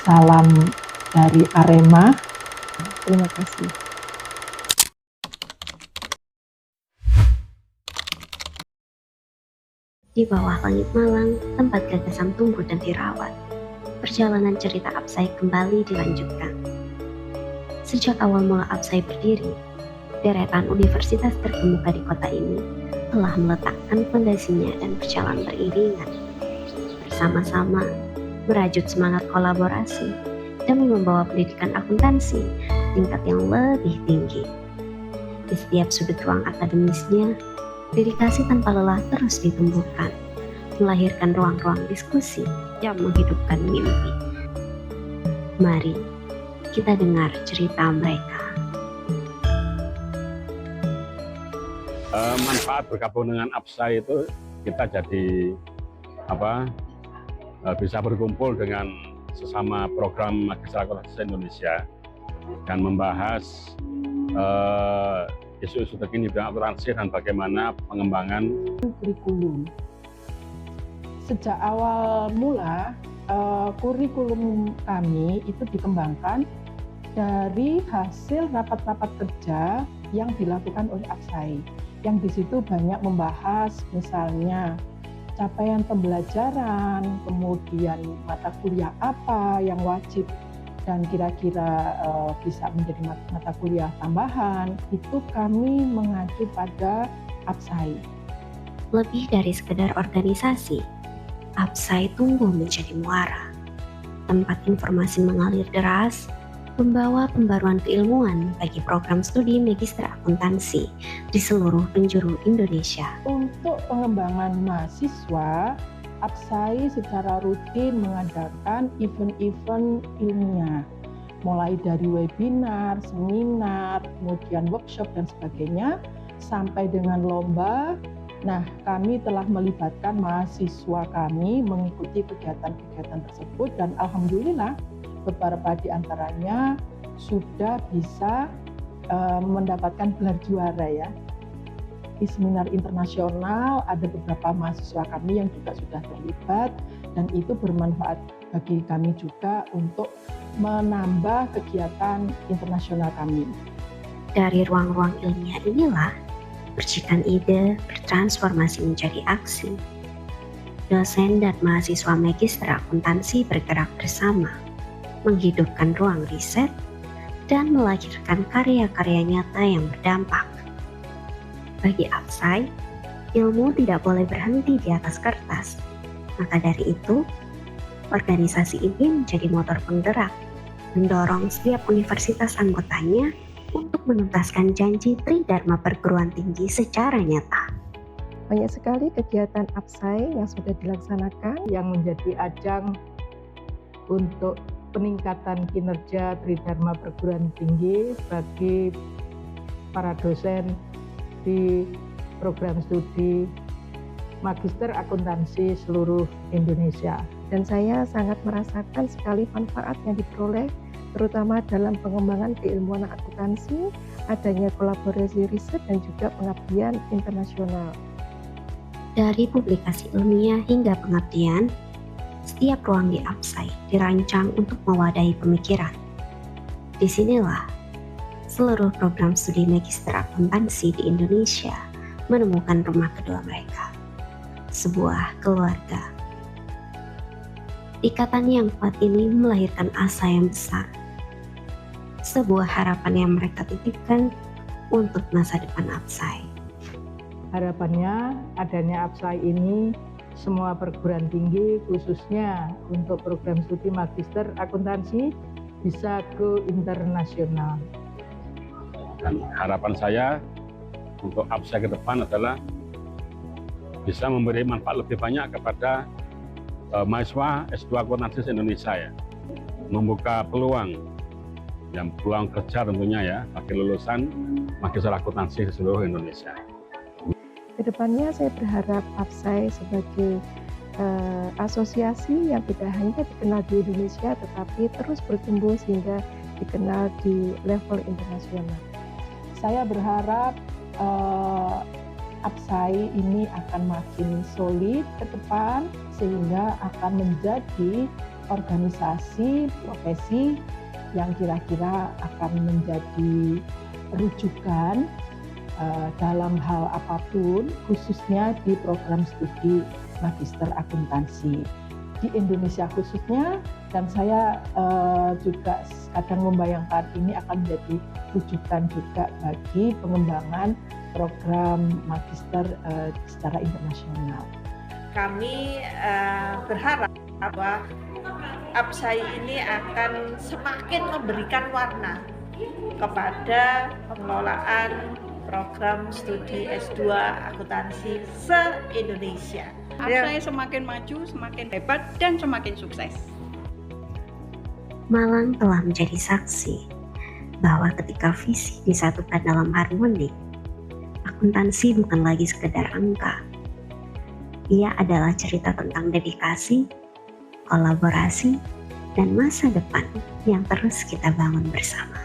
Salam dari Arema. Terima kasih. Di bawah langit Malang, tempat gagasan tumbuh dan dirawat, perjalanan cerita Absai kembali dilanjutkan. Sejak awal mula Absai berdiri, deretan universitas terkemuka di kota ini telah meletakkan fondasinya dan berjalan beriringan. Bersama-sama, merajut semangat kolaborasi demi membawa pendidikan akuntansi tingkat yang lebih tinggi. Di setiap sudut ruang akademisnya, dedikasi tanpa lelah terus ditumbuhkan, melahirkan ruang-ruang diskusi yang menghidupkan mimpi. Mari kita dengar cerita mereka. Manfaat bergabung dengan Absai itu kita jadi bisa berkumpul dengan sesama program Magister Akuntansi Indonesia dan membahas isu-isu terkini bidang akuntansi dan bagaimana pengembangan kurikulum. Sejak awal mula kurikulum kami itu dikembangkan dari hasil rapat-rapat kerja yang dilakukan oleh Absai, yang di situ banyak membahas misalnya capaian pembelajaran, kemudian mata kuliah apa yang wajib dan kira-kira bisa menjadi mata kuliah tambahan, itu kami mengacu pada Absai. Lebih dari sekedar organisasi, Absai tumbuh menjadi muara, tempat informasi mengalir deras, membawa pembaruan keilmuan bagi program studi Magister Akuntansi di seluruh penjuru Indonesia. Untuk pengembangan mahasiswa, Absai secara rutin mengadakan event-event ilmiah, mulai dari webinar, seminar, kemudian workshop dan sebagainya, sampai dengan lomba. Nah, kami telah melibatkan mahasiswa kami mengikuti kegiatan-kegiatan tersebut dan alhamdulillah beberapa di antaranya sudah bisa mendapatkan gelar juara ya. Di seminar internasional ada beberapa mahasiswa kami yang juga sudah terlibat dan itu bermanfaat bagi kami juga untuk menambah kegiatan internasional kami. Dari ruang-ruang ilmiah inilah percikan ide bertransformasi menjadi aksi. Dosen dan mahasiswa Magister Akuntansi bergerak bersama, menghidupkan ruang riset dan melahirkan karya-karya nyata yang berdampak. Bagi Absai, ilmu tidak boleh berhenti di atas kertas. Maka dari itu, organisasi ini menjadi motor penggerak, mendorong setiap universitas anggotanya untuk menuntaskan janji Tridharma perguruan tinggi secara nyata. Banyak sekali kegiatan Absai yang sudah dilaksanakan yang menjadi ajang untuk peningkatan kinerja Tridharma perguruan tinggi bagi para dosen di program studi Magister Akuntansi seluruh Indonesia. Dan saya sangat merasakan sekali manfaat yang diperoleh, terutama dalam pengembangan keilmuan akuntansi, adanya kolaborasi riset dan juga pengabdian internasional. Dari publikasi ilmiah hingga pengabdian, setiap ruang di Absai dirancang untuk mewadahi pemikiran. Disinilah seluruh program studi Magister Akuntansi di Indonesia menemukan rumah kedua mereka, sebuah keluarga. Ikatan yang kuat ini melahirkan asa yang besar, sebuah harapan yang mereka titipkan untuk masa depan Absai. Harapannya adanya Absai ini semua perguruan tinggi khususnya untuk program studi Magister Akuntansi bisa go internasional. Dan harapan saya untuk Absai ke depan adalah bisa memberi manfaat lebih banyak kepada mahasiswa S2 Akuntansi Indonesia ya. Membuka peluang kerja tentunya ya bagi lulusan Magister Akuntansi di seluruh Indonesia. Kedepannya saya berharap Absai sebagai asosiasi yang tidak hanya dikenal di Indonesia tetapi terus bertumbuh sehingga dikenal di level internasional. Saya berharap Absai ini akan makin solid ke depan sehingga akan menjadi organisasi profesi yang kira-kira akan menjadi rujukan dalam hal apapun, khususnya di program studi Magister Akuntansi di Indonesia khususnya, dan saya juga kadang membayangkan ini akan menjadi rujukan juga bagi pengembangan program magister secara internasional. Kami berharap bahwa APSAI ini akan semakin memberikan warna kepada pengelolaan program studi S2 akuntansi se-Indonesia. APSAI semakin maju, semakin hebat, dan semakin sukses. Malang telah menjadi saksi bahwa ketika visi disatukan dalam harmoni, akuntansi bukan lagi sekedar angka. Ia adalah cerita tentang dedikasi, kolaborasi, dan masa depan yang terus kita bangun bersama.